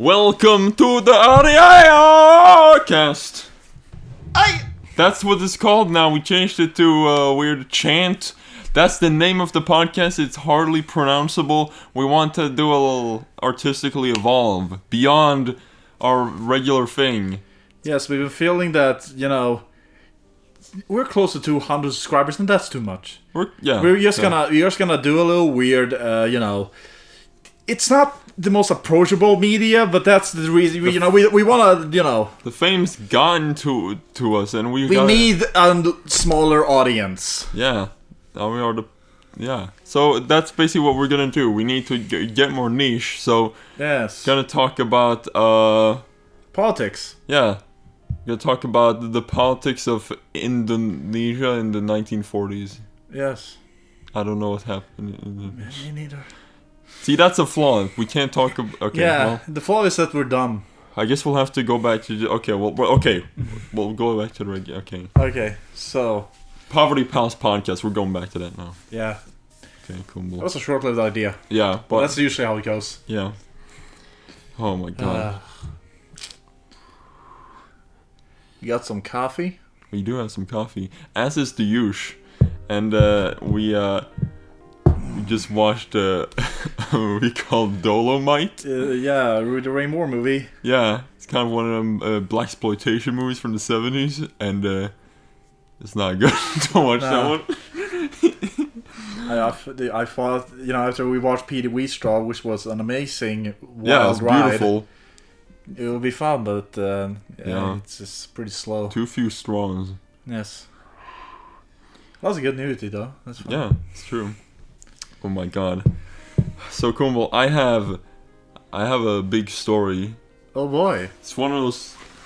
Welcome to the Audiocast! That's what it's called now. We changed it to a weird chant. That's the name of the podcast. It's hardly pronounceable. We want to do a little artistically evolve beyond our regular thing. Yes, we've been feeling that, we're close to 200 subscribers, and that's too much. We're just gonna do a little weird, It's not the most approachable media, but that's the reason. We want to, The fame's gotten to us, and we need a smaller audience. Yeah, we are So that's basically what we're gonna do. We need to get more niche. So gonna talk about politics. Yeah, gonna talk about the politics of Indonesia in the 1940s. Yes. I don't know what happened. Me neither. See, that's a flaw. We can't talk about... Okay, yeah, the flaw is that we're dumb. I guess we'll have to go back to... Okay, we'll go back to the regular... Okay. Okay, so... Poverty Palz podcast. We're going back to that now. Yeah. Okay, cool. That was a short-lived idea. Yeah, but... That's usually how it goes. Yeah. Oh my god. You got some coffee? We do have some coffee. As is the usual. And we just watched a movie called Dolomite. The Ray Moore movie. Yeah, it's kind of one of them blaxploitation movies from the 70s, and it's not good. Don't watch that one. I thought, after we watched Peter Wheatstraw, which was an amazing wild ride. Beautiful. It will be fun, but it's just pretty slow. Too few straws. Yes. That was a good nudity, though. That's fun. Yeah, it's true. Oh my god. So Kumbel, I have a big story. Oh boy. It's one of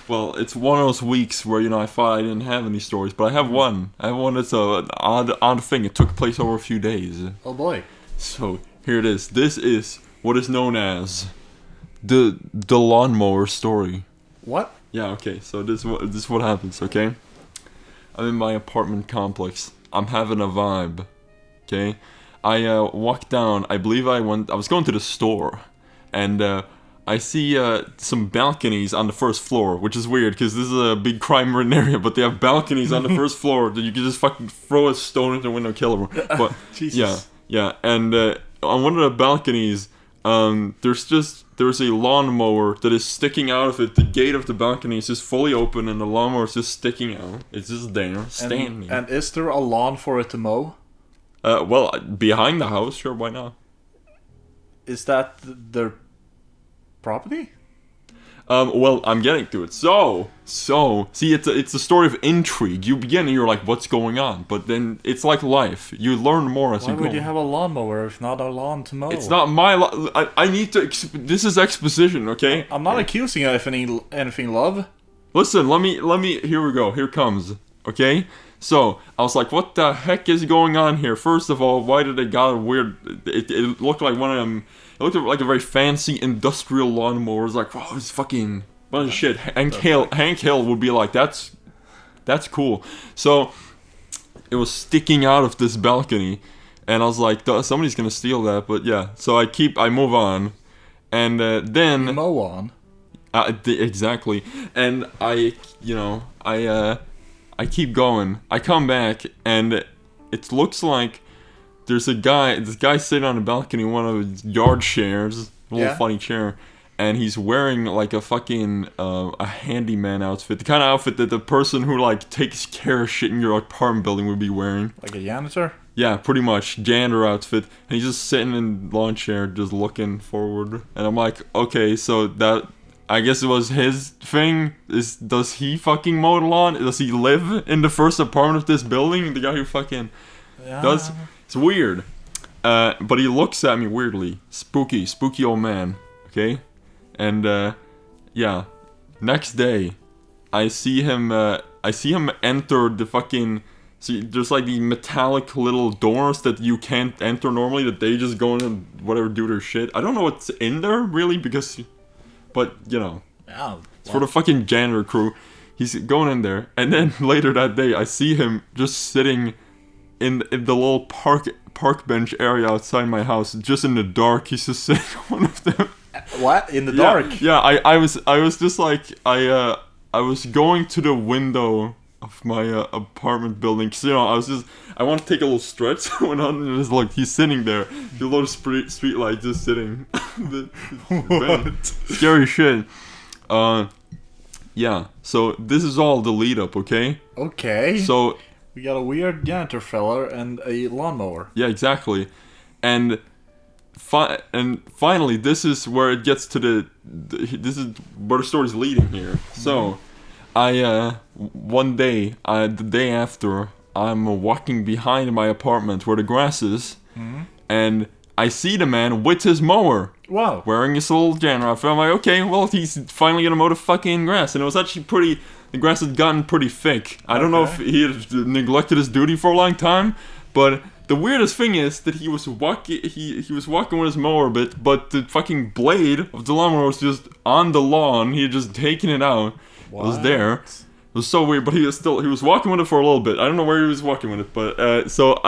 those weeks where, I thought I didn't have any stories, but I have one. I have one that's an odd thing. It took place over a few days. Oh boy. So, here it is. This is what is known as the lawnmower story. What? Yeah, okay. So this is what happens, okay? I'm in my apartment complex. I'm having a vibe. Okay? I walked down. I believe I was going to the store, and I see some balconies on the first floor, which is weird because this is a big crime-ridden area. But they have balconies on the first floor that you can just fucking throw a stone into the window and kill everyone. But Jesus. yeah. And on one of the balconies, there's a lawnmower that is sticking out of it. The gate of the balcony is just fully open, and the lawnmower is just sticking out. It's just there, standing. And is there a lawn for it to mow? Well, behind the house, sure, why not? Is that their property? Well, I'm getting to it. So, see, it's a story of intrigue. You begin and you're like, what's going on? But then, it's like life. You learn more as you go. Why would you have a lawnmower if not a lawn to mow? It's not my I need to... This is exposition, okay? I'm not accusing you of anything, love. Listen, let me... Here we go. Here comes. Okay? So, I was like, what the heck is going on here? First of all, why did they got a weird... It looked like one of them... It looked like a very fancy industrial lawnmower. It was like, wow, it's fucking bunch of shit. Hank Hill would be like, that's cool. So, it was sticking out of this balcony. And I was like, somebody's gonna steal that. But yeah, so I move on. And then... You mow on. Exactly. And I keep going. I come back, and it looks like there's this guy sitting on the balcony in one of his yard chairs, a little funny chair, and he's wearing like a fucking a handyman outfit, the kind of outfit that the person who like takes care of shit in your apartment building would be wearing. Like a janitor? Yeah, pretty much, janitor outfit, and he's just sitting in the lawn chair, just looking forward, and I'm like, okay, so that... I guess it was his thing. Does he fucking mow the lawn? Does he live in the first apartment of this building? The guy who fucking does. It's weird. But he looks at me weirdly. Spooky old man. Okay? And, yeah. Next day, I see him enter the fucking... See, there's like the metallic little doors that you can't enter normally, that they just go in and whatever do their shit. I don't know what's in there, really, because... But, it's for the fucking janitor crew. He's going in there. And then later that day, I see him just sitting in the little park bench area outside my house. Just in the dark. He's just sitting on one of them. What? In the dark? Yeah. I was just like I was going to the window of my apartment building, because I want to take a little stretch. So I went on and was like, he's sitting there, the little street light just sitting. What? Scary shit. Yeah. So this is all the lead up, okay? Okay. So we got a weird janitor fella and a lawnmower. Yeah, exactly. And finally, this is where it gets to this is where the story's leading here. So, one day, the day after, I'm walking behind my apartment where the grass is, and I see the man with his mower. Wow. Wearing his little janitor outfit. I'm like, okay, well, he's finally gonna mow the fucking grass. And it was actually the grass had gotten pretty thick. I don't know if he had neglected his duty for a long time, but the weirdest thing is that he was walking with his mower but the fucking blade of the lawnmower was just on the lawn. He had just taken it out. What? It was there. It was so weird, but he was walking with it for a little bit. I don't know where he was walking with it, but so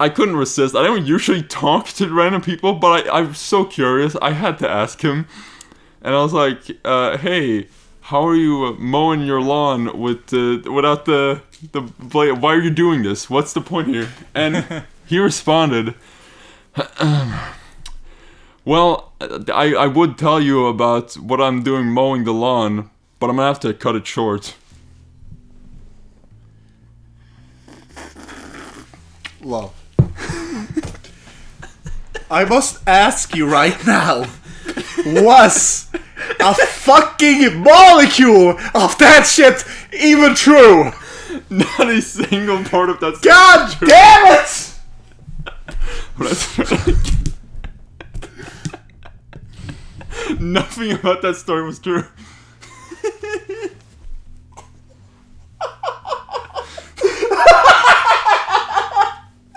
I couldn't resist. I don't usually talk to random people, but I was so curious. I had to ask him, and I was like, "Hey, how are you mowing your lawn without the blade? Why are you doing this? What's the point here?" And he responded, "Well, I would tell you about what I'm doing mowing the lawn, but I'm gonna have to cut it short." Love. I must ask you right now, was a fucking molecule of that shit even true? Not a single part of that. God damn it! Nothing about that story was true.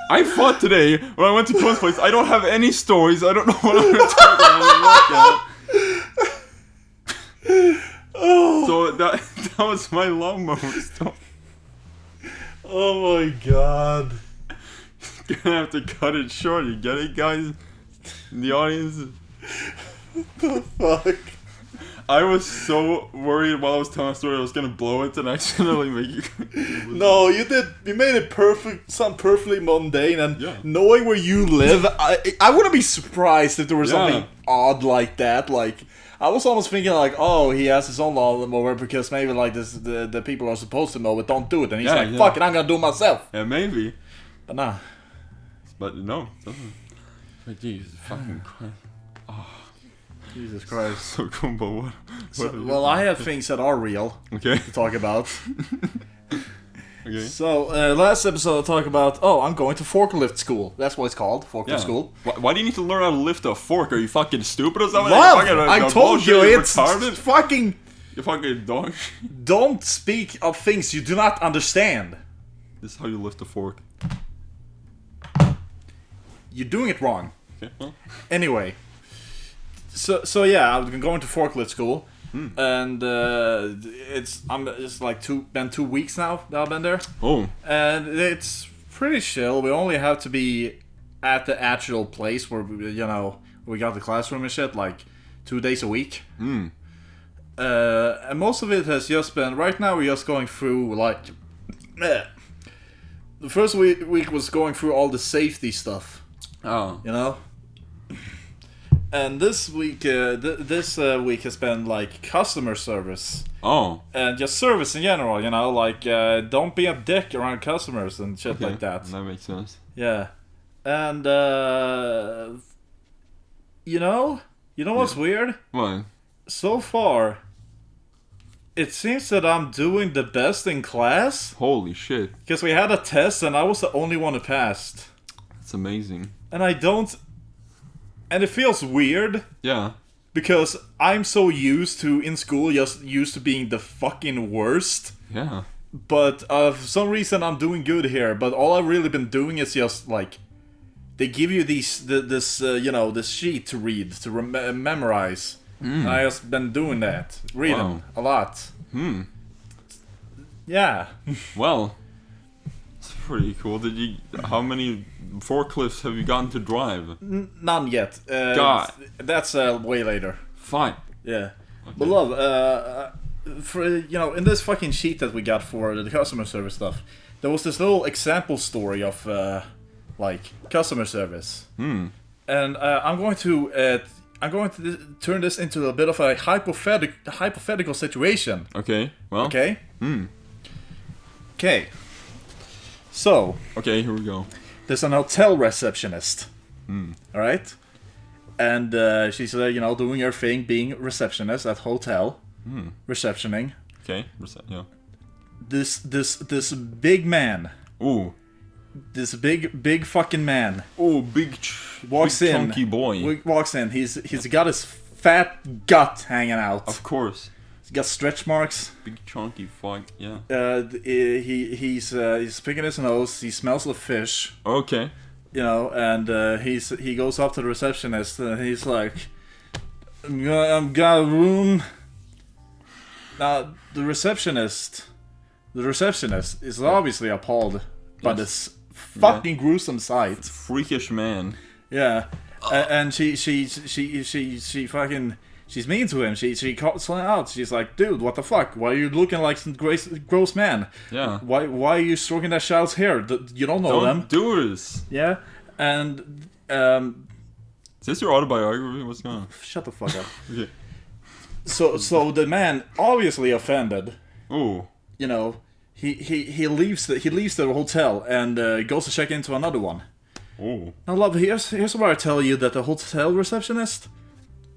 I thought today, when I went to Colin's place, I don't have any stories. I don't know what I'm going to talk about. Oh. So that was my lawnmower story. Oh my god. You're going to have to cut it short. You get it, guys? In the audience? What the fuck? I was so worried while I was telling a story I was gonna blow it and accidentally make you. No, you did. You made it perfect. Something perfectly mundane, and knowing where you live, I wouldn't be surprised if there was something odd like that. Like, I was almost thinking like, oh, he has his own lawnmower because maybe like this, the people are supposed to mow it don't do it, and he's like, fuck it, I'm gonna do it myself. Yeah, maybe. But nah. But no, it doesn't. But Jesus fucking Christ. Oh. Jesus Christ. So cool, but what well, I have things that are real to talk about. Okay. So, last episode I talked about, I'm going to forklift school. That's what it's called, forklift school. Why do you need to learn how to lift a fork? Are you fucking stupid or something? Love! I told you, it's retarded? fucking... You fucking dog. Don't speak of things you do not understand. This is how you lift a fork. You're doing it wrong. Okay, well. Anyway. So yeah, I'm going to forklift school, and it's like been 2 weeks now that I've been there. Oh. And it's pretty chill. We only have to be at the actual place where we got the classroom and shit like 2 days a week. And most of it has just been right now. We're just going through like the first week was going through all the safety stuff. Oh. You know. And this week, week has been like customer service. Oh. And just service in general, like don't be a dick around customers and shit like that. That makes sense. Yeah. And what's weird? What? So far, it seems that I'm doing the best in class. Holy shit. Because we had a test and I was the only one who passed. That's amazing. And and it feels weird. Yeah. Because I'm so used to, in school, just used to being the fucking worst. Yeah. But for some reason I'm doing good here. But all I've really been doing is just like, they give you this sheet to read, to memorize. And I just been doing that. Reading a lot. Hmm. Yeah. Well, It's pretty cool. How many forklifts have you gotten to drive? None yet. God. That's way later. Fine. Yeah. Okay. But love, for in this fucking sheet that we got for the customer service stuff, there was this little example story of customer service. And I'm going to turn this into a bit of a hypothetical situation. Okay. Well. Okay. Okay. So. Okay, here we go. There's an hotel receptionist. All right. And she's doing her thing, being receptionist at hotel, receptioning. Okay. Yeah. This big man. Ooh. This big fucking man. Oh, big chunky boy. Walks in. He's got his fat gut hanging out. Of course. He's got stretch marks. Big chunky fuck. Yeah. He's picking his nose. He smells the fish. Okay. And he goes up to the receptionist and he's like, "I'm got a room." Now the receptionist is obviously appalled by this fucking gruesome sight. Freakish man. Yeah, and she fucking, she's mean to him. She calls him out. She's like, "Dude, what the fuck? Why are you looking like some gross man? Yeah. Why are you stroking that child's hair? You don't know them. Don't do this." Yeah, and is this your autobiography? What's going on? Shut the fuck up. Okay. So the man, obviously offended. Ooh. He leaves the hotel and goes to check into another one. Oh. Now, love, here's where I tell you that the hotel receptionist,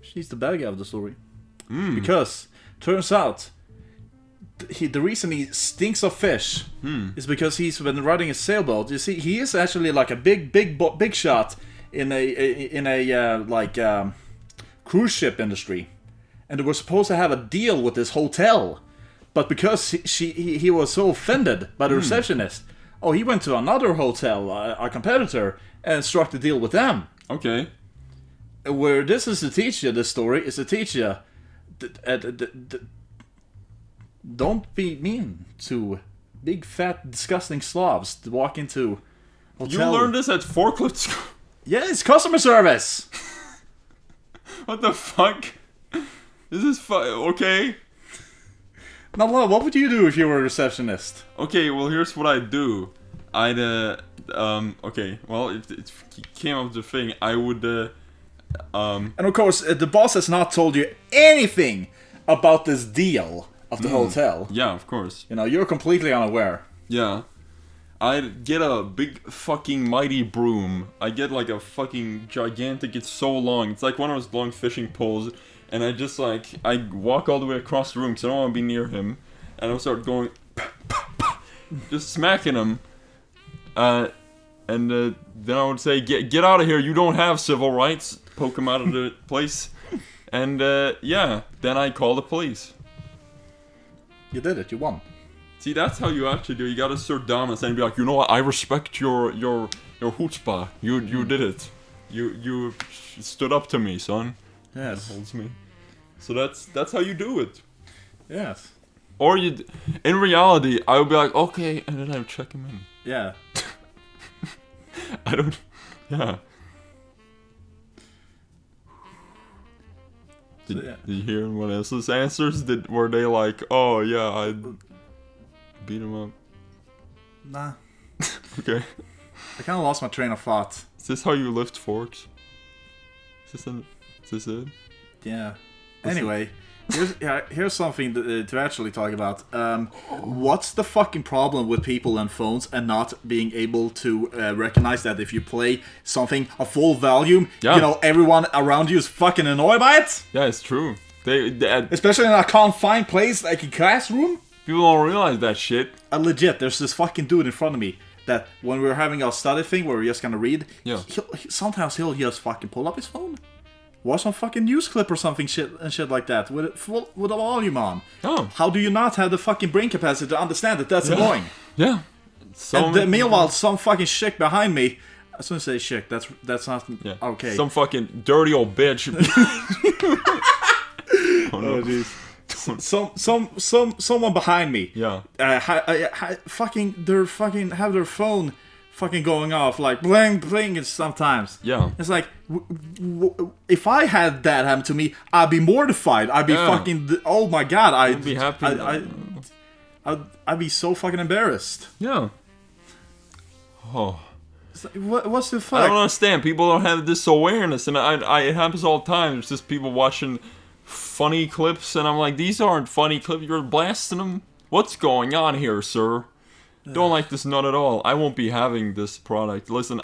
she's the bad guy of the story. Because turns out the reason he stinks of fish is because he's been riding a sailboat. You see, he is actually like a big shot in a cruise ship industry, and they were supposed to have a deal with this hotel. But because he was so offended by the receptionist, he went to another hotel, a competitor, and struck the deal with them. Okay. Where this is to teach you, this story is to teach you, don't be mean to big, fat, disgusting slobs to walk into hotel. You learned this at forklift school? Yeah, it's customer service. What the fuck? This is okay. Now, love, what would you do if you were a receptionist? Okay, well, here's what I'd do. I'd, okay, well, it came up with the thing. I would, And of course, the boss has not told you anything about this deal of the hotel. Yeah, of course. You're completely unaware. Yeah. I'd get a big fucking mighty broom. I'd get like a fucking gigantic, it's so long. It's like one of those long fishing poles. And I just I walk all the way across the room because I don't want to be near him. And I'll start going, just smacking him. And then I would say, get out of here, you don't have civil rights. Poke him out of the place. And yeah, then I call the police. You did it, you won. See, that's how you actually do. You gotta assert dominance and be like, you know what, I respect your chutzpah. You did it. You stood up to me, son. Yes. That holds me. So that's how you do it. Yes. Or in reality, I would be like, okay, and then I would check him in. Yeah. Yeah. Did you hear anyone else's answers? Were they like, oh yeah, I beat him up? Nah. Okay. I kind of lost my train of thought. Is this how you lift forks? Is this it? Yeah. Anyway, here's something to actually talk about. What's the fucking problem with people and phones and not being able to recognize that if you play something a full volume, everyone around you is fucking annoyed by it? Yeah, it's true. They especially in a confined place like a classroom. People don't realize that shit. Legit, there's this fucking dude in front of me that when we were having our study thing where we're just gonna read, sometimes he'll just fucking pull up his phone, watch some fucking news clip or something shit like that with the volume on. Oh. How do you not have the fucking brain capacity to understand that that's annoying? Yeah. Meanwhile, some fucking chick behind me. I was gonna say chick. That's not okay. Some fucking dirty old bitch. Oh jeez. someone behind me. Yeah. Fucking have their phone fucking going off like bling sometimes. Yeah. It's like if I had that happen to me, I'd be mortified. I'd be fucking. Oh my god! I'd be happy. I'd be so fucking embarrassed. Yeah. Oh. What's the fuck? I don't understand. People don't have this awareness, and it happens all the time. It's just people watching funny clips, and I'm like, these aren't funny clips. You're blasting them. What's going on here, sir? Don't like this nut at all. I won't be having this product. Listen,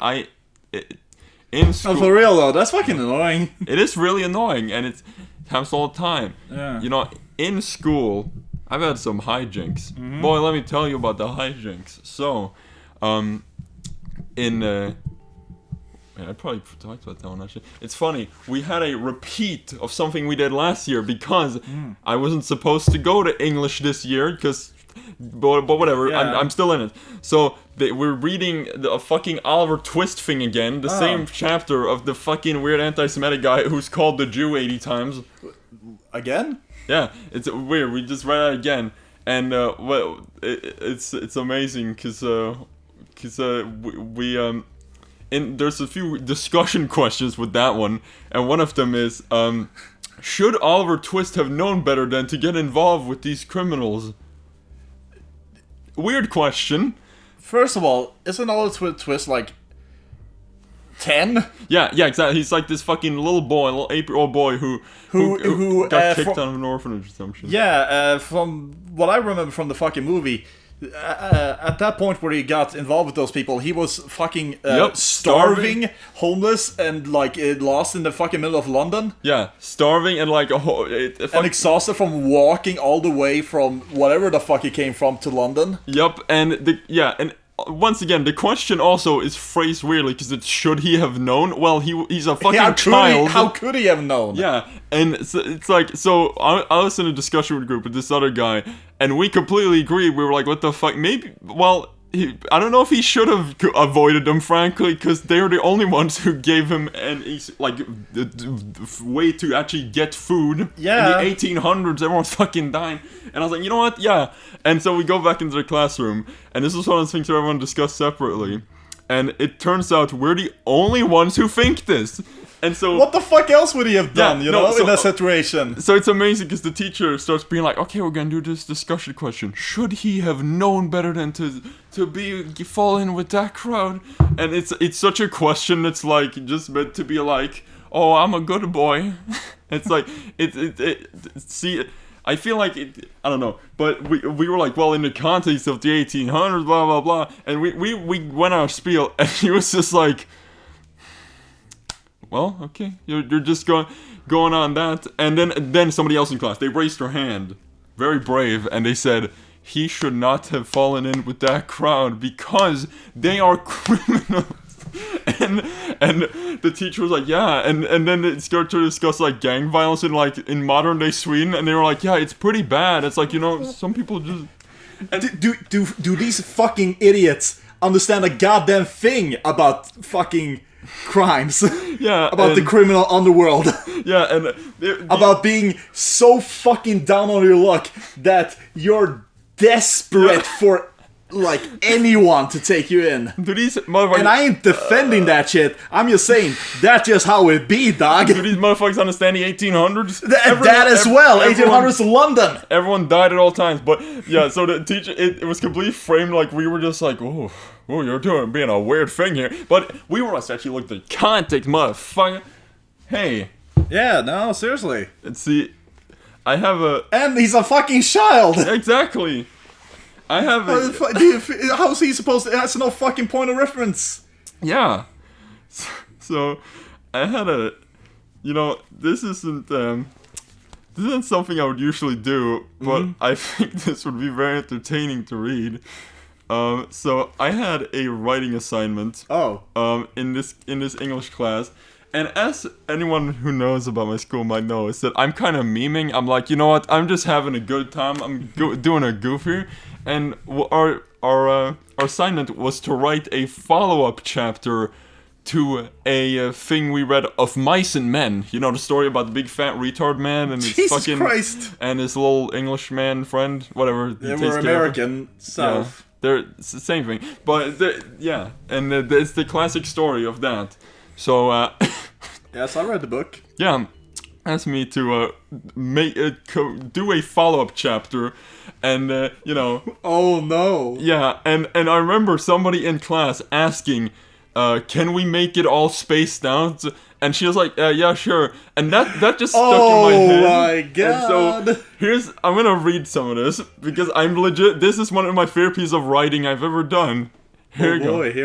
in school. Oh, for real though, that's fucking annoying. It is really annoying, and it happens all the time. Yeah. You know, in school, I've had some hijinks. Mm-hmm. Boy, let me tell you about the hijinks. So, I probably talked about that one actually. It's funny, we had a repeat of something we did last year because I wasn't supposed to go to English this year but whatever, yeah. I'm still in it. So we're reading a fucking Oliver Twist thing again, the same chapter of the fucking weird anti-Semitic guy who's called the Jew 80 times. Again? Yeah, it's weird. We just read it again, and it's amazing because there's a few discussion questions with that one, and one of them is, should Oliver Twist have known better than to get involved with these criminals? Weird question. First of all, isn't Oliver Twist like 10? Yeah, exactly. He's like this fucking little 8-year-old boy who got kicked out of an orphanage or some shit. Yeah, from what I remember from the fucking movie, at that point where he got involved with those people, he was fucking starving, homeless, and like lost in the fucking middle of London. Yeah, starving and like and exhausted from walking all the way from whatever the fuck he came from to London. Yep, and once again, the question also is phrased weirdly because it's should he have known? Well, he's a fucking child. How could he have known? Yeah, and so it's like, so I was in a discussion with a group with this other guy, and we completely agreed. We were like, what the fuck? Maybe, well, I don't know if he should have avoided them, frankly, because they were the only ones who gave him the way to actually get food. Yeah. In the 1800s, everyone's fucking dying. And I was like, you know what? Yeah. And so we go back into the classroom, and this is one of the things that everyone discussed separately. And it turns out we're the only ones who think this. And so, what the fuck else would he have done, in that situation? So it's amazing because the teacher starts being like, okay, we're gonna do this discussion question. Should he have known better than to fall in with that crowd? And it's such a question that's like just meant to be like, oh, I'm a good boy. It's like see, I feel like I don't know, but we were like, well, in the context of the 1800s, blah blah blah, and we went our spiel, and he was just like, well, okay, you're just going on that, and then somebody else in class, they raised their hand, very brave, and they said he should not have fallen in with that crowd because they are criminals. And the teacher was like, yeah, and then it started to discuss like gang violence in modern day Sweden, and they were like, yeah, it's pretty bad. It's like, some people just. And do these fucking idiots understand a goddamn thing about fucking crimes? Yeah, about the criminal underworld. Yeah, and about being so fucking down on your luck that you're desperate for like anyone to take you in. Do these motherfuckers, and I ain't defending that shit. I'm just saying that's just how it be, dog. Do these motherfuckers understand the 1800s? That as well. 1800s London. Everyone died at all times, but yeah. So the teacher, it was completely framed like we were just like, oh, you're being a weird thing here. But we must actually look at the context, motherfucker. Hey. Yeah. No. Seriously. And see, I have and he's a fucking child. Exactly. I have how's he supposed to? That's no fucking point of reference. Yeah. So I had this isn't something I would usually do, but I think this would be very entertaining to read. So I had a writing assignment. In this English class. And as anyone who knows about my school might know, is that I'm kind of memeing. I'm like, you know what? I'm just having a good time. I'm doing a goof here. And our assignment was to write a follow-up chapter to a thing we read of Mice and Men. You know the story about the big fat retard man and his Jesus Christ. and his little Englishman friend, whatever. They were American South. It's the same thing, but it's the classic story of that. So yes, I read the book. Yeah, asked me to do a follow-up chapter, and Oh no. Yeah, and I remember somebody in class asking, can we make it all spaced out? And she was like, yeah, sure. And that just stuck in my head. Oh my god. And so I'm gonna read some of this because I'm legit. This is one of my favorite pieces of writing I've ever done. Here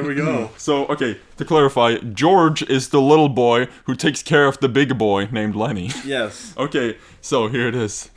we go. So, okay, to clarify, George is the little boy who takes care of the big boy named Lenny. Yes. Okay, so here it is.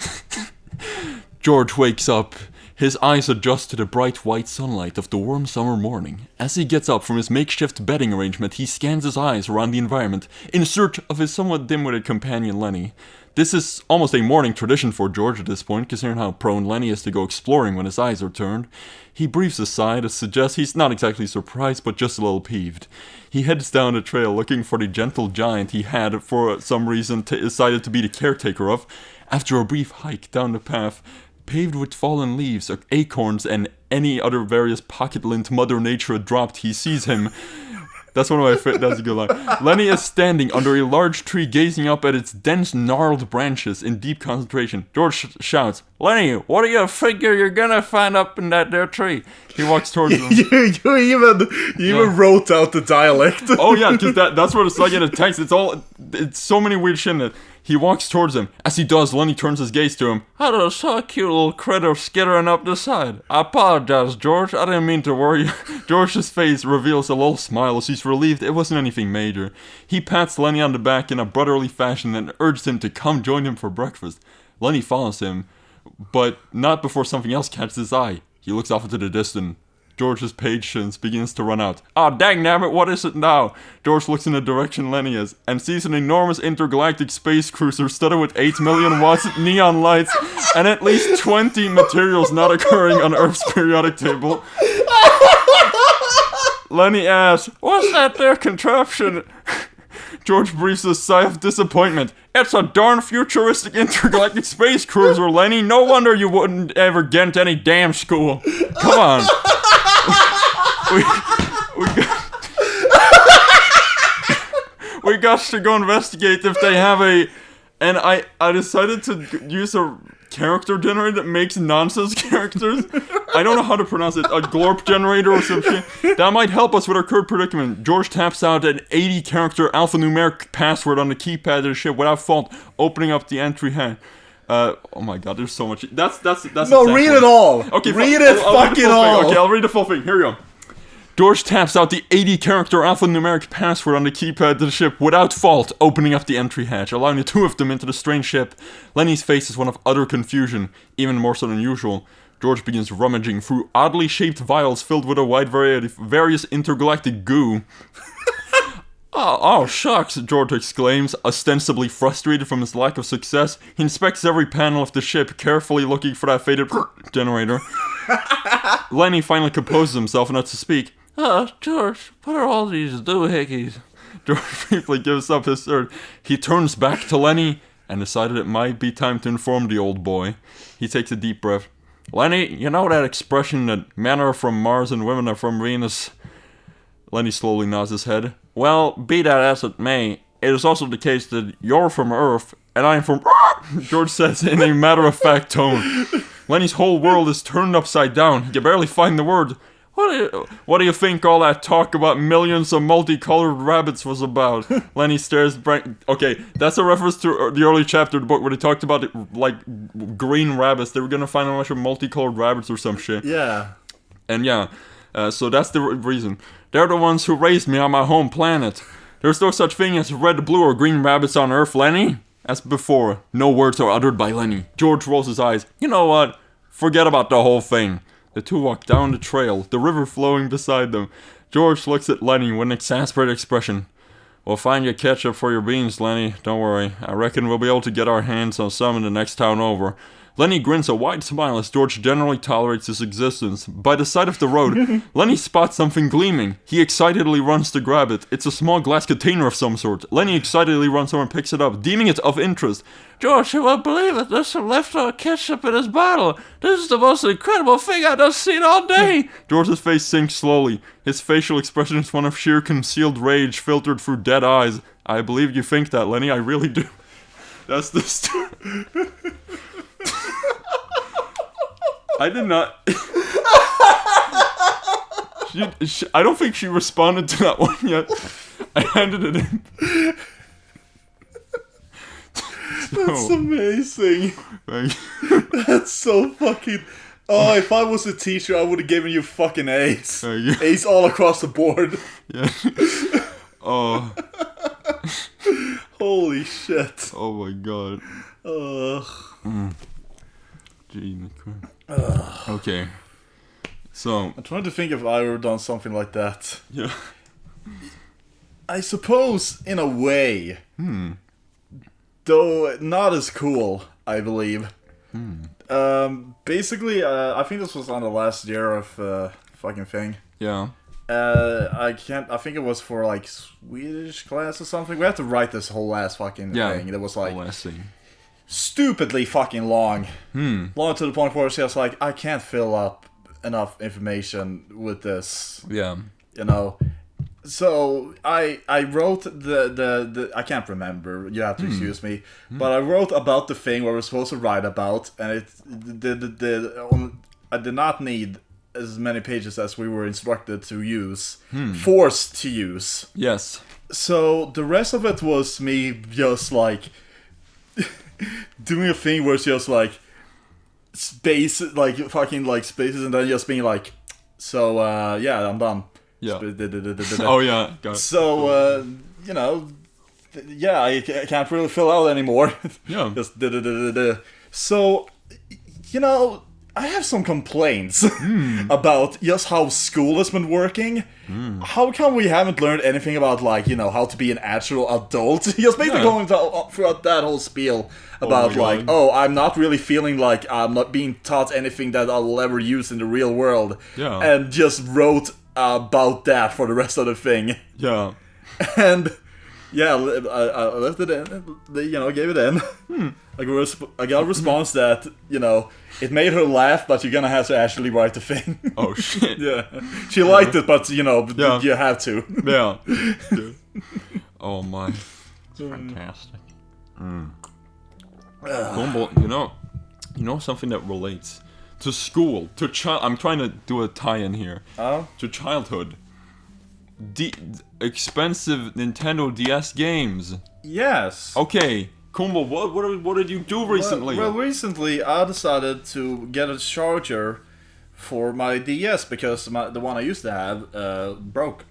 George wakes up. His eyes adjust to the bright white sunlight of the warm summer morning. As he gets up from his makeshift bedding arrangement, he scans his eyes around the environment in search of his somewhat dim-witted companion Lenny. This is almost a morning tradition for George at this point, considering how prone Lenny is to go exploring when his eyes are turned. He breathes a sigh to suggest he's not exactly surprised, but just a little peeved. He heads down the trail looking for the gentle giant he had, for some reason, decided to be the caretaker of. After a brief hike down the path, paved with fallen leaves, acorns, and any other various pocket-lint Mother Nature had dropped, he sees him. That's one of my favorite. That's a good line. Lenny is standing under a large tree, gazing up at its dense, gnarled branches in deep concentration. George shouts, "Lenny, what do you figure you're gonna find up in that there tree?" He walks towards him. you even wrote out the dialect. Oh yeah, because that's what it's like in the text. It's so many weird shit in it. He walks towards him. As he does, Lenny turns his gaze to him. "I just saw a cute little critter skittering up the side. I apologize, George. I didn't mean to worry you." George's face reveals a little smile as he's relieved it wasn't anything major. He pats Lenny on the back in a brotherly fashion and urges him to come join him for breakfast. Lenny follows him, but not before something else catches his eye. He looks off into the distance. George's patience begins to run out. "Oh, dang nabbit, what is it now?" George looks in the direction Lenny is, and sees an enormous intergalactic space cruiser studded with 8 million watts neon lights, and at least 20 materials not occurring on Earth's periodic table. Lenny asks, "What's that there contraption?" George breathes a sigh of disappointment. "It's a darn futuristic intergalactic space cruiser, Lenny. No wonder you wouldn't ever get into any damn school. Come on." We got to go investigate if they have a... And I decided to use a character generator that makes nonsense characters. I don't know how to pronounce it. A glorp generator or some shit. That might help us with our current predicament. George taps out an 80-character alphanumeric password on the keypad of the ship without fault, opening up the entry hatch. Oh my god, there's so much. That's No, read it all. Okay, read it fucking all. Okay, I'll read the full thing. Here we go. George taps out the 80-character alphanumeric password on the keypad to the ship without fault, opening up the entry hatch, allowing the two of them into the strange ship. Lenny's face is one of utter confusion, even more so than usual. George begins rummaging through oddly shaped vials filled with a wide variety of various intergalactic goo. Oh, shucks, George exclaims, ostensibly frustrated from his lack of success. He inspects every panel of the ship, carefully looking for that faded generator. Lenny finally composes himself enough to speak. George, what are all these doohickeys?" George briefly gives up his search. He turns back to Lenny and decided it might be time to inform the old boy. He takes a deep breath. "Lenny, you know that expression that men are from Mars and women are from Venus?" Lenny slowly nods his head. "Well, be that as it may, it is also the case that you're from Earth and I'm from..." George says in a matter-of-fact tone. Lenny's whole world is turned upside down. He can barely find the word. What do you think all that talk about millions of multicolored rabbits was about?" Lenny stares Okay, that's a reference to the early chapter of the book where they talked about, like, green rabbits. They were gonna find a bunch of multicolored rabbits or some shit. Yeah. And yeah, so that's the reason. They're the ones who raised me on my home planet. There's no such thing as red, blue, or green rabbits on Earth, Lenny. As before, no words are uttered by Lenny. George rolls his eyes. "You know what? Forget about the whole thing." The two walk down the trail, the river flowing beside them. George looks at Lenny with an exasperated expression. "We'll find you ketchup for your beans, Lenny. Don't worry. I reckon we'll be able to get our hands on some in the next town over. Lenny grins a wide smile as George generally tolerates his existence. By the side of the road, Lenny spots something gleaming. He excitedly runs to grab it. It's a small glass container of some sort. Lenny excitedly runs over and picks it up, deeming it of interest. George, you won't believe it. There's some leftover ketchup in his bottle. This is the most incredible thing I've just seen all day. George's face sinks slowly. His facial expression is one of sheer concealed rage filtered through dead eyes. I believe you think that, Lenny. I really do. That's the story. I did not. I don't think she responded to that one yet. I handed it in. That's amazing. That's so fucking. Oh, if I was a teacher, I would have given you fucking A's. A's all across the board. Yeah. Oh. Holy shit. Oh my god. Ugh. Okay. So. I'm trying to think if I ever done something like that. Yeah. I suppose, in a way. Though not as cool, I believe. Basically, I think this was on the last year of fucking thing. Yeah. I think it was for like Swedish class or something. We had to write this whole ass fucking thing. It was like stupidly fucking long. Long to the point where it's just like, I can't fill up enough information with this. Yeah. You know. So I wrote the I can't remember, you have to excuse me, but I wrote about the thing where we're supposed to write about, and I did not need as many pages as we were instructed to use, forced to use. Yes. So the rest of it was me just like doing a thing where it's just like space, like fucking like spaces, and then just being like, so yeah, I'm done. Yeah. Oh yeah. Got it. So you know, yeah, I can't really fill out anymore. Yeah. Just So, you know, I have some complaints about just how school has been working. How come we haven't learned anything about, like, you know, how to be an actual adult? Just basically going throughout that whole spiel about I'm not really feeling like I'm not being taught anything that I will ever use in the real world. Yeah. And just wrote about that for the rest of the thing. Yeah. And yeah, I left it in, you know, gave it in. I got a response that, you know, it made her laugh, but you're gonna have to actually write the thing. Oh shit. Yeah. She liked it, but, you know, you have to. Yeah. Oh my. It's fantastic. Gumball, you know something that relates to school, to I'm trying to do a tie-in here. To childhood. Expensive Nintendo DS games. Yes. Okay, Kumbo, what did you do recently? Well, recently I decided to get a charger for my DS because the one I used to have broke.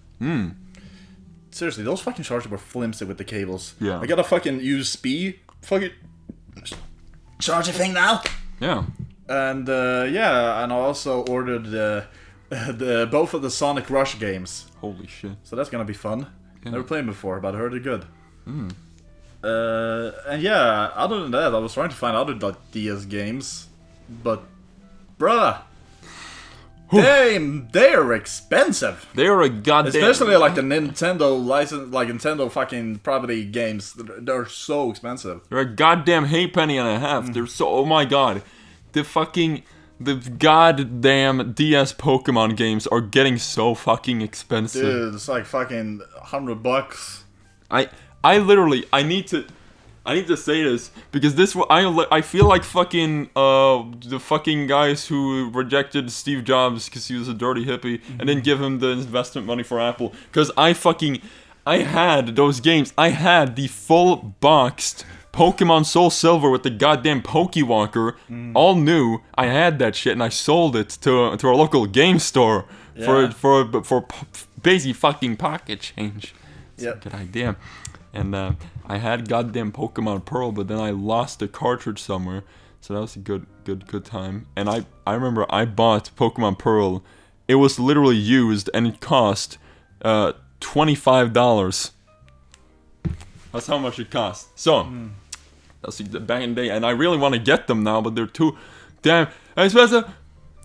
Seriously, those fucking chargers were flimsy with the cables. Yeah. I got a fucking USB fucking charger thing now. Yeah. And yeah, and I also ordered both of the Sonic Rush games. Holy shit. So that's gonna be fun. Yeah. Never played them before, but I heard they're good. And yeah, other than that, I was trying to find other DS games, but bruh, they're expensive. They are a goddamn, especially like the Nintendo license, like Nintendo fucking property games. They're so expensive. They're a goddamn halfpenny and a half. They're so, oh my god, the goddamn DS Pokemon games are getting so fucking expensive. Dude, it's like fucking $100. I literally, I need to say this because I feel like fucking the fucking guys who rejected Steve Jobs because he was a dirty hippie and didn't give him the investment money for Apple, because I had those games. I had the full boxed Pokemon Soul Silver with the goddamn Pokewalker, all new. I had that shit and I sold it to our local game store for basic fucking pocket change. It's a good idea. And I had goddamn Pokemon Pearl, but then I lost the cartridge somewhere, so that was a good time. And I remember I bought Pokemon Pearl. It was literally used, and it cost $25. That's how much it cost. So, That's back in the day, and I really want to get them now, but they're too damn expensive.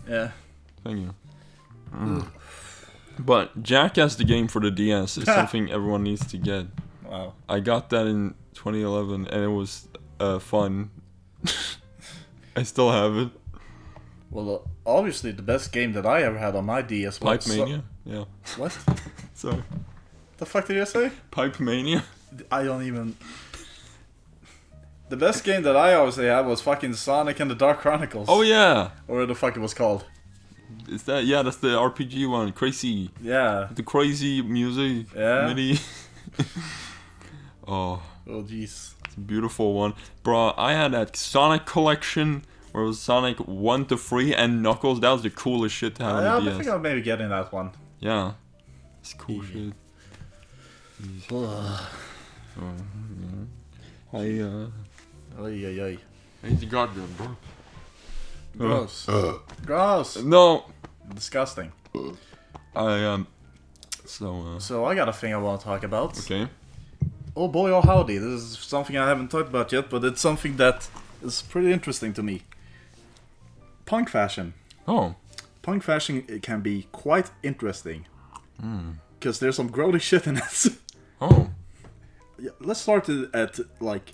Yeah. Thank you. But Jackass the game for the DS is something everyone needs to get. Wow. I got that in 2011, and it was fun. I still have it. Well, obviously the best game that I ever had on my DS was... Pipe Mania? Yeah. What? Sorry. The fuck did you say? Pipe Mania? I don't even... The best game that I obviously had was fucking Sonic and the Dark Chronicles. Oh yeah! Or what the fuck it was called. Is that... Yeah, that's the RPG one. Crazy. Yeah. The crazy music. Yeah. MIDI. Oh. Oh jeez. It's a beautiful one. Bro, I had that Sonic collection where it was Sonic 1 to 3 and Knuckles. That was the coolest shit to have on the DS. I think I'll maybe get in that one. Yeah. It's cool shit. Oi. Ain't the goddamn bro. Gross. Gross. No. Disgusting. So I got a thing I want to talk about. Okay. Oh boy, oh howdy. This is something I haven't talked about yet, but it's something that is pretty interesting to me. Punk fashion. Oh. Punk fashion, it can be quite interesting. Because there's some grody shit in it. Oh. Yeah, let's start at, like,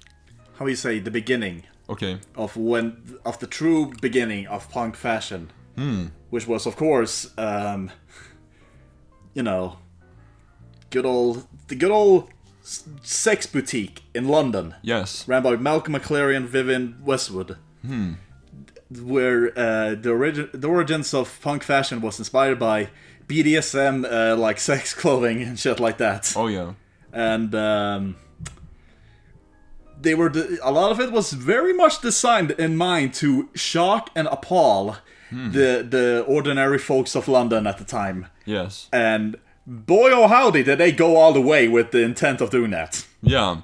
how you say, the beginning. Okay. Of the true beginning of punk fashion. Which was, of course, you know, the good old sex boutique in London. Yes. Ran by Malcolm McClary and Vivian Westwood. Where the origins of punk fashion was inspired by BDSM, like sex clothing and shit like that. Oh yeah. And they were a lot of it was very much designed in mind to shock and appall the ordinary folks of London at the time. Yes. And boy oh howdy did they go all the way with the intent of doing that. Yeah.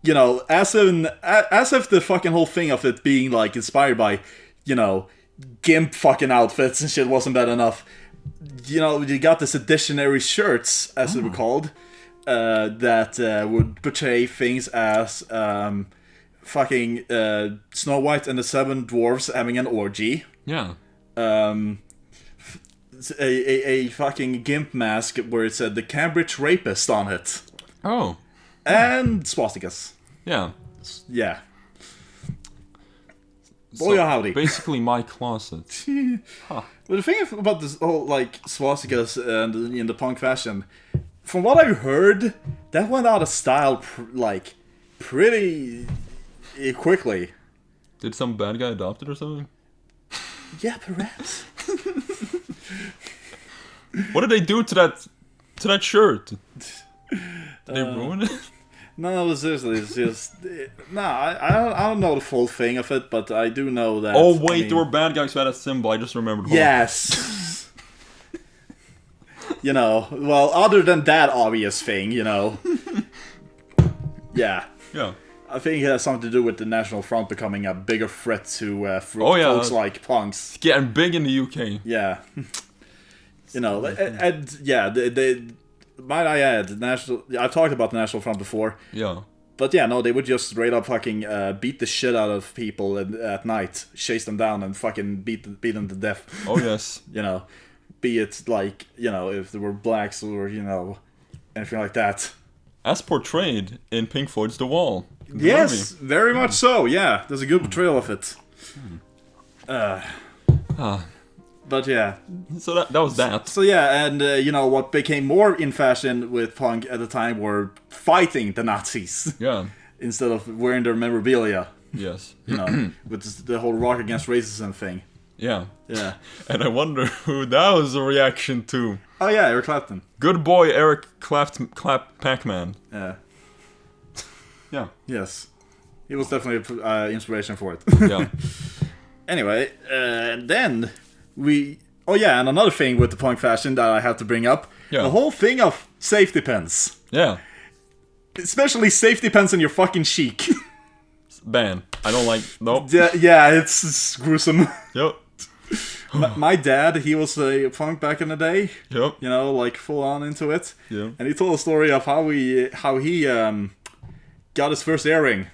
You know, as if the fucking whole thing of it being like inspired by, you know, gimp fucking outfits and shit wasn't bad enough. You know, you got the seditionary shirts, as they were called, that would portray things as fucking Snow White and the Seven Dwarfs having an orgy. Yeah. A fucking gimp mask where it said the Cambridge Rapist on it. Oh. And swastikas. Yeah. Yeah. Boy, oh howdy. Basically my closet. But the thing about this whole, like, swastikas and in the punk fashion, from what I've heard, that went out of style, pretty quickly. Did some bad guy adopt it or something? Yeah, perhaps. What did they do to that shirt? Did they ruin it? No, seriously, it's just... No, I don't know the full thing of it, but I do know that... Oh, wait, there were bad guys who had a symbol. I just remembered. Yes! You know, well, other than that obvious thing, you know. Yeah. Yeah. I think it has something to do with the National Front becoming a bigger threat to folks like punks. It's getting big in the UK. Yeah. You know, and yeah, might I add, I've talked about the National Front before. Yeah. But yeah, no, they would just straight up fucking beat the shit out of people at night, chase them down, and fucking beat them to death. Oh yes. You know, be it like, you know, if there were blacks or, you know, anything like that. As portrayed in Pink Floyd's The Wall. Yes, very much so. Yeah, there's a good portrayal of it. But yeah. So that was that. So yeah, and you know what became more in fashion with punk at the time were fighting the Nazis. Yeah. Instead of wearing their memorabilia. Yes. You know, with the whole rock against racism thing. Yeah. Yeah. And I wonder who that was a reaction to. Oh yeah, Eric Clapton. Good boy, Eric Clap Pac-Man. Yeah. Yeah. Yes. He was definitely inspiration for it. Yeah. Anyway, then oh yeah, and another thing with the punk fashion that I have to bring up. Yeah. The whole thing of safety pins. Yeah. Especially safety pins in your fucking chic. Ban. I don't like... Nope. Yeah, it's gruesome. Yep. My dad, he was a punk back in the day. Yep. You know, like full on into it. Yeah. And he told a story of how he got his first earring.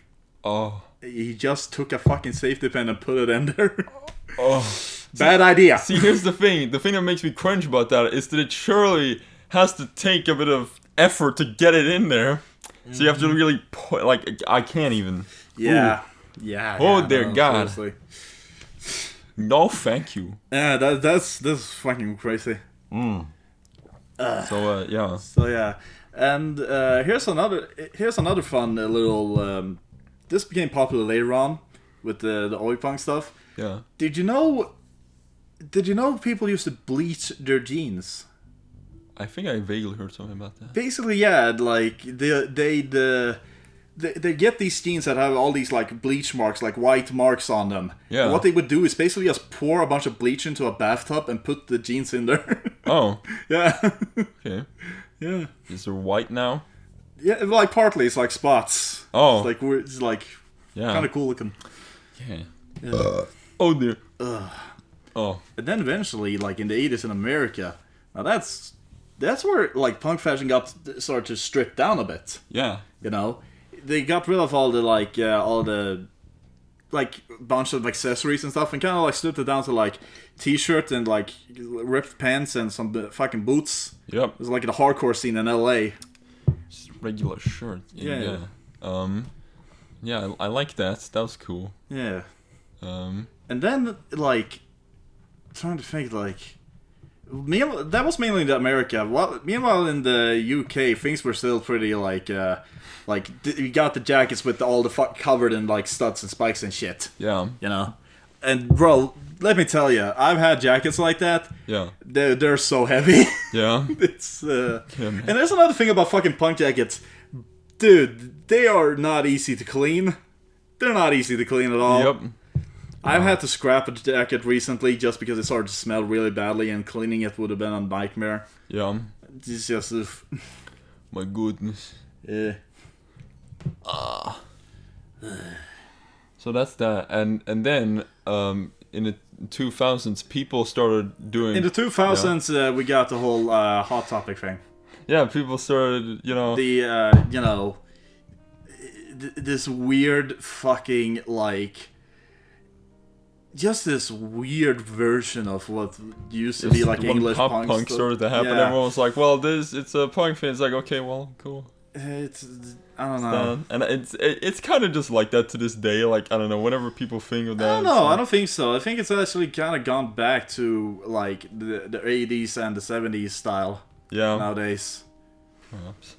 Oh. he just took a fucking safety pin and put it in there. Oh, bad idea. See, here's the thing. The thing that makes me cringe about that is that it surely has to take a bit of effort to get it in there. So you have to really put, like, I can't even. Yeah. Ooh. Yeah. Oh, dear God. Seriously. No, thank you. Yeah, that's fucking crazy. So, yeah. So, yeah. And here's another fun little... this became popular later on with the oi punk stuff. Yeah. Did you know people used to bleach their jeans? I think I vaguely heard something about that. Basically, yeah, like they get these jeans that have all these like bleach marks, like white marks on them. Yeah. And what they would do is basically just pour a bunch of bleach into a bathtub and put the jeans in there. Oh. Yeah. Okay. Yeah. Is there white now? Yeah, like partly it's like spots. Oh. It's like Yeah. kind of cool looking. Yeah. Oh dear. Oh. And then eventually, like in the 80s in America, now that's where like punk fashion got started to strip down a bit. Yeah. You know, they got rid of all the bunch of accessories and stuff, and kind of like stripped it down to like t-shirt and like ripped pants and some fucking boots. Yep. It was like the hardcore scene in LA. Just regular shirt. Yeah. Yeah, I like that. That was cool. Yeah. Um. And then like, trying to think like. That was mainly in America. Meanwhile, in the UK, things were still pretty you got the jackets with all the covered in like studs and spikes and shit. Yeah. You know, and bro, let me tell you, I've had jackets like that. Yeah. They're so heavy. Yeah. It's and there's another thing about fucking punk jackets, dude. They are not easy to clean. They're not easy to clean at all. Yep. I've had to scrap a jacket recently just because it started to smell really badly, and cleaning it would have been a nightmare. Yeah. It's just... My goodness. Yeah. So that's that, and then in the 2000s, people started doing. In the 2000s, we got the whole Hot Topic thing. Yeah, people started, you know. The this weird fucking like. Just this weird version of what used to be like English punk stuff. started to happen. Yeah. Everyone was like, "Well, it's a punk thing." It's like, okay, well, cool. I don't know. And it's kind of just like that to this day. Like, I don't know. Whenever people think of that, I don't know. I don't think so. I think it's actually kind of gone back to like the 80s and the 70s style. Yeah. Nowadays. Perhaps.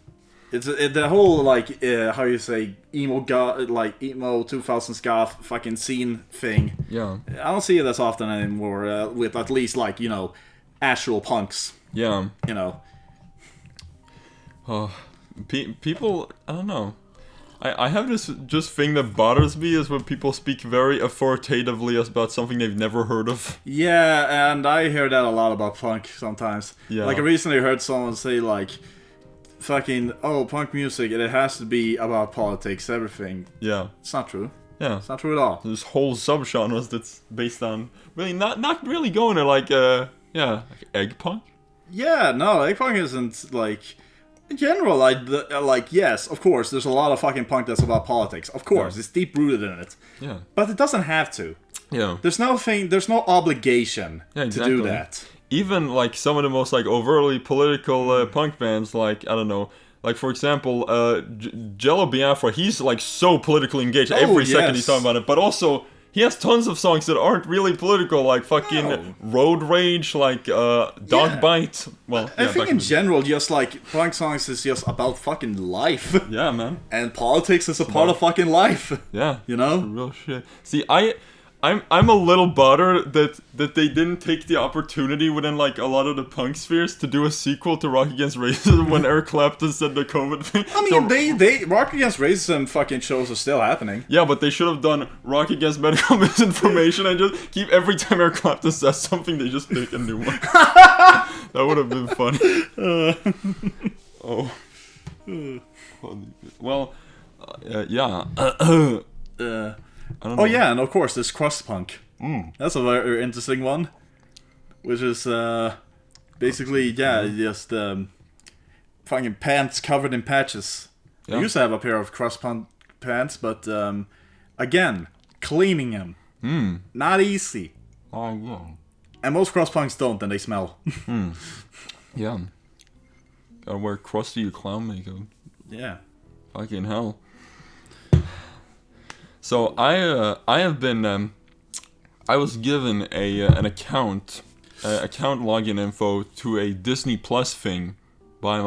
It's the whole like how you say emo 2000s goth fucking scene thing. Yeah. I don't see it as often anymore with at least like actual punks. Yeah. You know. Oh, people. I don't know. I have this just thing that bothers me is when people speak very authoritatively about something they've never heard of. Yeah, and I hear that a lot about punk sometimes. Yeah. Like I recently heard someone say like. Fucking punk music, it has to be about politics, everything. Yeah. It's not true. Yeah. It's not true at all. There's whole subgenres that's based on really not really going to like egg punk. Yeah, no, egg punk isn't like in general like yes, of course, there's a lot of fucking punk that's about politics. Of course, it's deep rooted in it. Yeah. But it doesn't have to. Yeah. There's no obligation to do that. Even like some of the most like overtly political punk bands, like I don't know, like for example, Jello Biafra, he's like so politically engaged every second he's talking about it, but also he has tons of songs that aren't really political, like fucking Road Rage, like Dog Bite. Well, I think in general, just like punk songs is just about fucking life. Yeah, man. And politics is a part of fucking life. Yeah, you know, real shit. See, I'm a little bothered that they didn't take the opportunity within like a lot of the punk spheres to do a sequel to Rock Against Racism when Eric Clapton said the COVID thing. I mean, they Rock Against Racism fucking shows are still happening. Yeah, but they should have done Rock Against Medical Misinformation and just keep every time Eric Clapton says something, they just make a new one. That would have been funny. Well, yeah. I don't know. Yeah, and of course there's crust punk. That's a very interesting one, which is basically just fucking pants covered in patches. Yeah. I used to have a pair of crust punk pants, but Again, cleaning them. Not easy. Oh, yeah. And most Crustpunks don't, and they smell. Yeah. Gotta wear crusty clown makeup. Yeah. Fucking hell. So I have been I was given an account login info to a Disney Plus thing by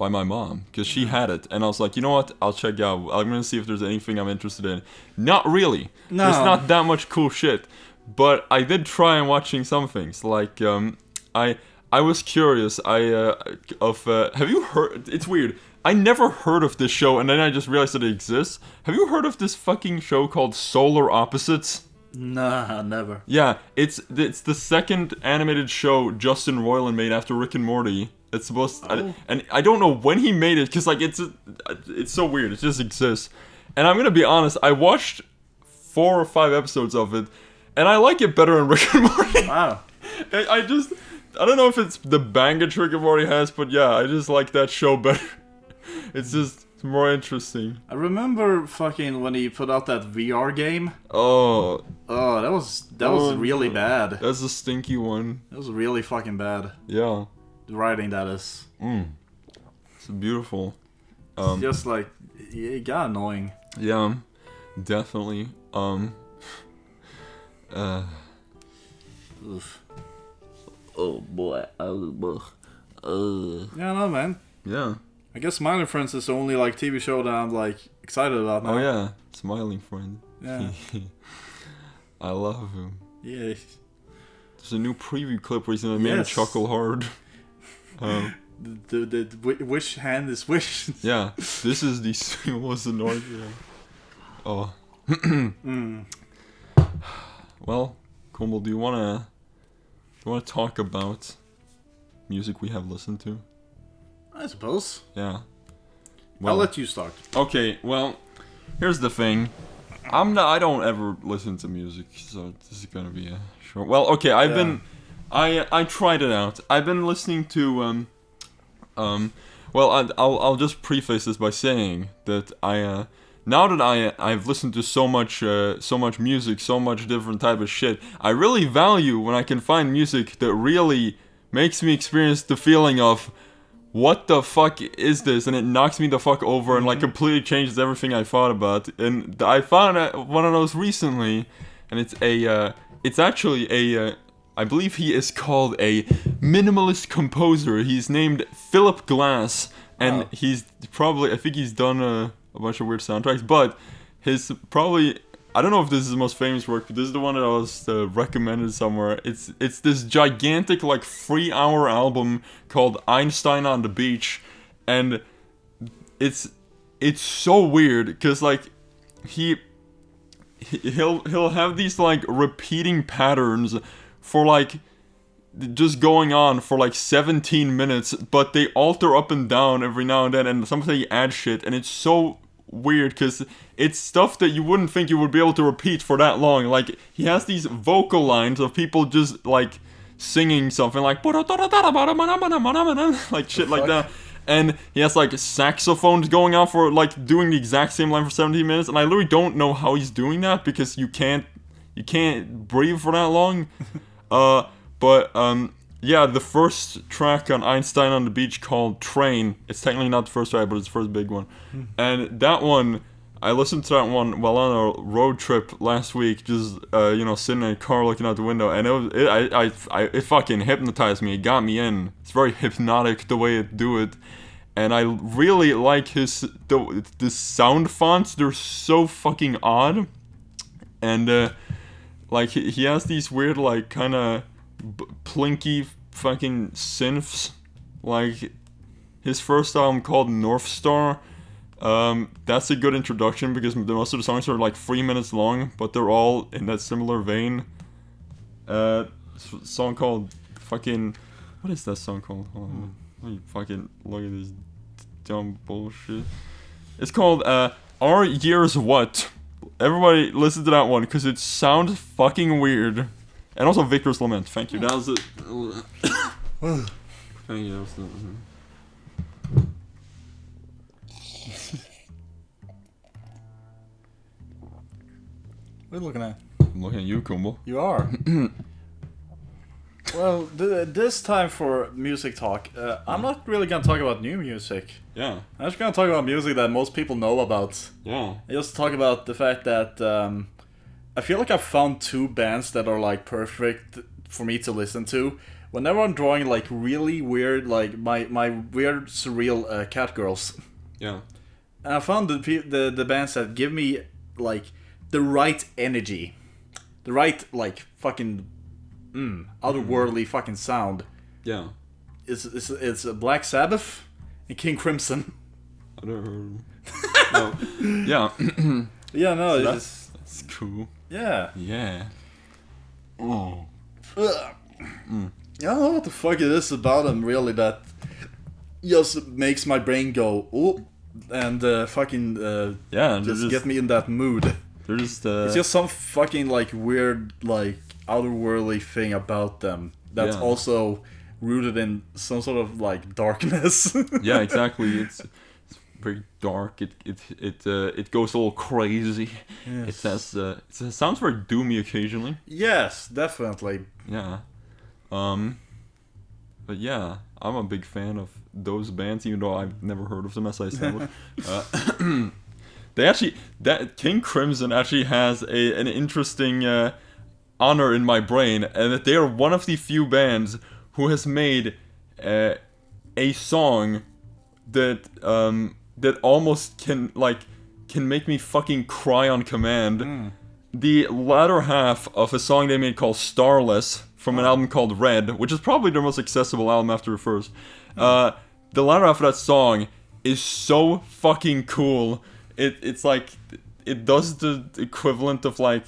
my mom, because she had it, and I was like, you know what, I'll check out. I'm gonna see if there's anything I'm interested in. Not really. No. There's not that much cool shit, but I did try on watching some things. Like I was curious. Have you heard? It's weird. I never heard of this show, and then I just realized that it exists. Have you heard of this fucking show called Solar Opposites? Nah, never. Yeah, it's the second animated show Justin Roiland made after Rick and Morty. It's supposed to, and I don't know when he made it, because like it's so weird. It just exists. And I'm gonna be honest, I watched 4 or 5 episodes of it, and I like it better than Rick and Morty. Wow. I don't know if it's the baggage Rick and Morty has, but yeah, I just like that show better. It's just more interesting. I remember fucking when he put out that VR game. Oh, that was really bad. That's a stinky one. That was really fucking bad. Yeah. The writing, that is. It's beautiful. It's just like, it got annoying. Yeah, definitely. Oof. Oh boy. Yeah, no, man. Yeah. I guess Smiling Friends is the only like TV show that I'm like excited about now. Oh yeah, Smiling Friend. Yeah. I love him. Yeah. There's a new preview clip where he's gonna make me chuckle hard. The wish hand is wish. Yeah, this is the was the noise. Yeah. Oh. Well, Kumbel, do you wanna talk about music we have listened to? I suppose. Yeah. Well, I'll let you start. Okay. Well, here's the thing. I don't ever listen to music, so this is gonna be a short. Well, okay. I tried it out. I've been listening to Well, I'll just preface this by saying that now that I've listened to so much music, so much different type of shit, I really value when I can find music that really makes me experience the feeling of, what the fuck is this? And it knocks me the fuck over and like completely changes everything I thought about. And I found one of those recently, and it's actually a I believe he is called a minimalist composer. He's named Philip Glass, and he's probably, I think he's done a bunch of weird soundtracks, but his probably, I don't know if this is his most famous work, but this is the one that I was recommended somewhere. It's this gigantic like 3-hour album called Einstein on the Beach, and it's so weird because like he'll have these like repeating patterns for like just going on for like 17 minutes, but they alter up and down every now and then, and sometimes they add shit, and it's so weird because it's stuff that you wouldn't think you would be able to repeat for that long. Like, he has these vocal lines of people just like singing something like like shit like that, and he has like saxophones going on for like doing the exact same line for 17 minutes, and I literally don't know how he's doing that because you can't breathe for that long. Yeah, the first track on Einstein on the Beach called Train, it's technically not the first track, but it's the first big one. And that one, I listened to that one while on a road trip last week, just, sitting in a car looking out the window, and it fucking hypnotized me. It got me in. It's very hypnotic the way it do it. And I really like the sound fonts. They're so fucking odd. And, like, he has these weird, like, kind of plinky fucking synths. Like, his first album called North Star, that's a good introduction because most of the songs are like 3 minutes long, but they're all in that similar vein. Song called fucking, what is that song called? Hold on, let me fucking look at this dumb bullshit. It's called Our Year's What. Everybody listen to that one because it sounds fucking weird. And also Victor's Lament. Thank you. That was it. Thank you. are you looking at? I'm looking at you, Kumbo. You are. Well, this time for music talk, I'm not really gonna talk about new music. Yeah. I'm just gonna talk about music that most people know about. Yeah. I just talk about the fact that I feel like I've found 2 bands that are like perfect for me to listen to. Whenever I'm drawing like really weird, like my weird surreal cat girls. Yeah. And I found the bands that give me like the right energy, the right like fucking otherworldly fucking sound. Yeah. It's Black Sabbath and King Crimson. I never heard of them. No. Yeah. Yeah, no, So it's that's cool. yeah. Yeah. Oh. I don't know what the fuck it is about them really that just makes my brain go oh and fucking just get me in that mood. They're just It's just some fucking like weird like otherworldly thing about them that's also rooted in some sort of like darkness. Yeah, exactly. It's very dark. It goes all crazy. Yes. It sounds very doomy occasionally. Yes, definitely. Yeah. But yeah, I'm a big fan of those bands, even though I've never heard of them, as I said. King Crimson actually has an interesting honor in my brain, and that they are one of the few bands who has made a song that almost can make me fucking cry on command. The latter half of a song they made called Starless from an album called Red, which is probably their most accessible album after the first. The latter half of that song is so fucking cool. It's like it does the equivalent of like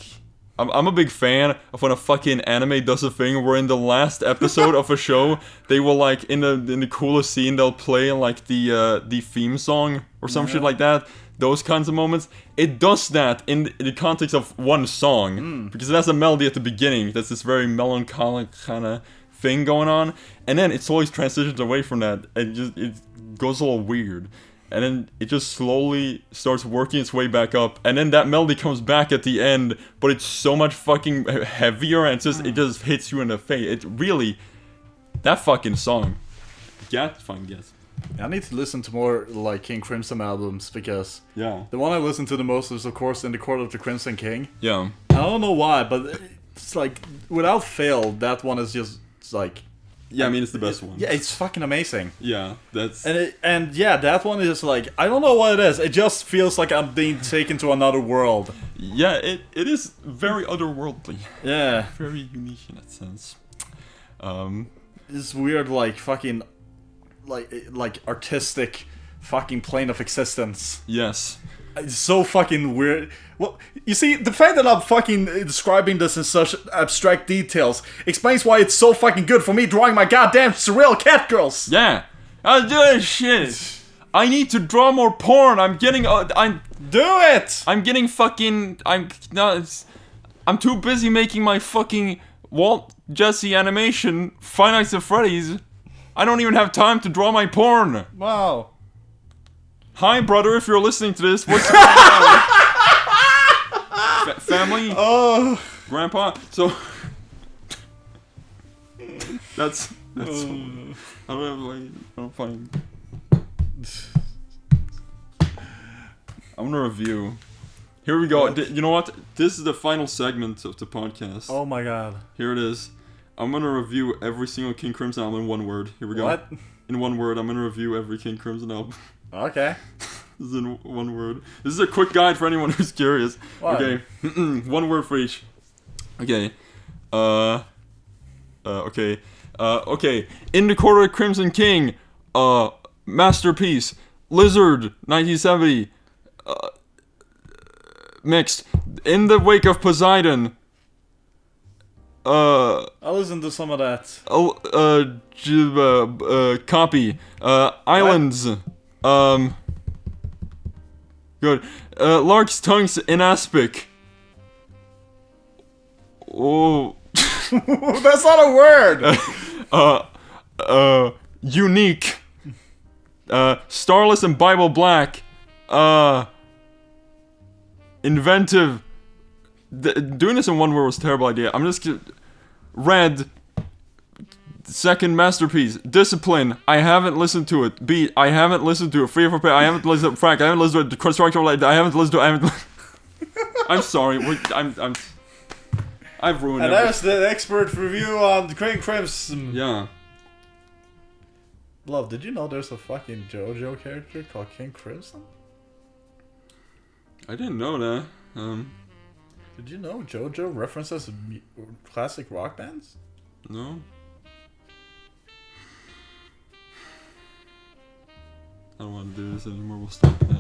I'm a big fan of when a fucking anime does a thing where in the last episode of a show they will like in the coolest scene they'll play like the theme song or some shit like that. Those kinds of moments. It does that in the context of one song because it has a melody at the beginning that's this very melancholic kind of thing going on, and then it's always transitions away from that and it goes all weird. And then it just slowly starts working its way back up. And then that melody comes back at the end, but it's so much fucking heavier and it just hits you in the face. It really... That fucking song. Yes. I need to listen to more like King Crimson albums because the one I listen to the most is of course In the Court of the Crimson King. Yeah. I don't know why, but it's like without fail that one is just like... Yeah, I mean it's the best one. Yeah, it's fucking amazing. Yeah, that's... And that one is like, I don't know what it is. It just feels like I'm being taken to another world. Yeah, it is very otherworldly. Yeah. Very unique in that sense. This weird like fucking like artistic fucking plane of existence. Yes. It's so fucking weird. Well, you see, the fact that I'm fucking describing this in such abstract details explains why it's so fucking good for me drawing my goddamn surreal cat girls. Yeah. I'll do this shit. I need to draw more porn. I'm getting... Do it! I'm getting fucking... I'm too busy making my fucking Walt Jesse animation Five Nights at Freddy's. I don't even have time to draw my porn. Wow. Hi, brother, if you're listening to this, what's going on? Family? Oh. Grandpa? So... That's... I don't find... I'm gonna review. Here we go. You know what? This is the final segment of the podcast. Oh my god. Here it is. I'm gonna review every single King Crimson album in one word. Here we go. What? In one word, I'm gonna review every King Crimson album. Okay. This is in one word. This is a quick guide for anyone who's curious. What? Okay. One word for each. Okay. Okay. Okay. In the Court of the Crimson King. Masterpiece. Lizard. 1970. Mixed. In the Wake of Poseidon. I'll listen to some of that. Copy. Islands. Good. Lark's tongues in aspic. Oh. That's not a word. Unique. Starless and Bible Black. Inventive. doing this in one word was a terrible idea. I'm just Red. Second masterpiece, Discipline. I haven't listened to it. Beat. I haven't listened to it. Free for Pay. I haven't listened to Frank. I haven't listened to it. Construction. I haven't listened to it. I'm sorry. I've ruined it. And that was the expert review on King Crimson. Yeah. Love, did you know there's a fucking JoJo character called King Crimson? I didn't know that. Did you know JoJo references classic rock bands? No. I don't want to do this anymore. We'll stop that.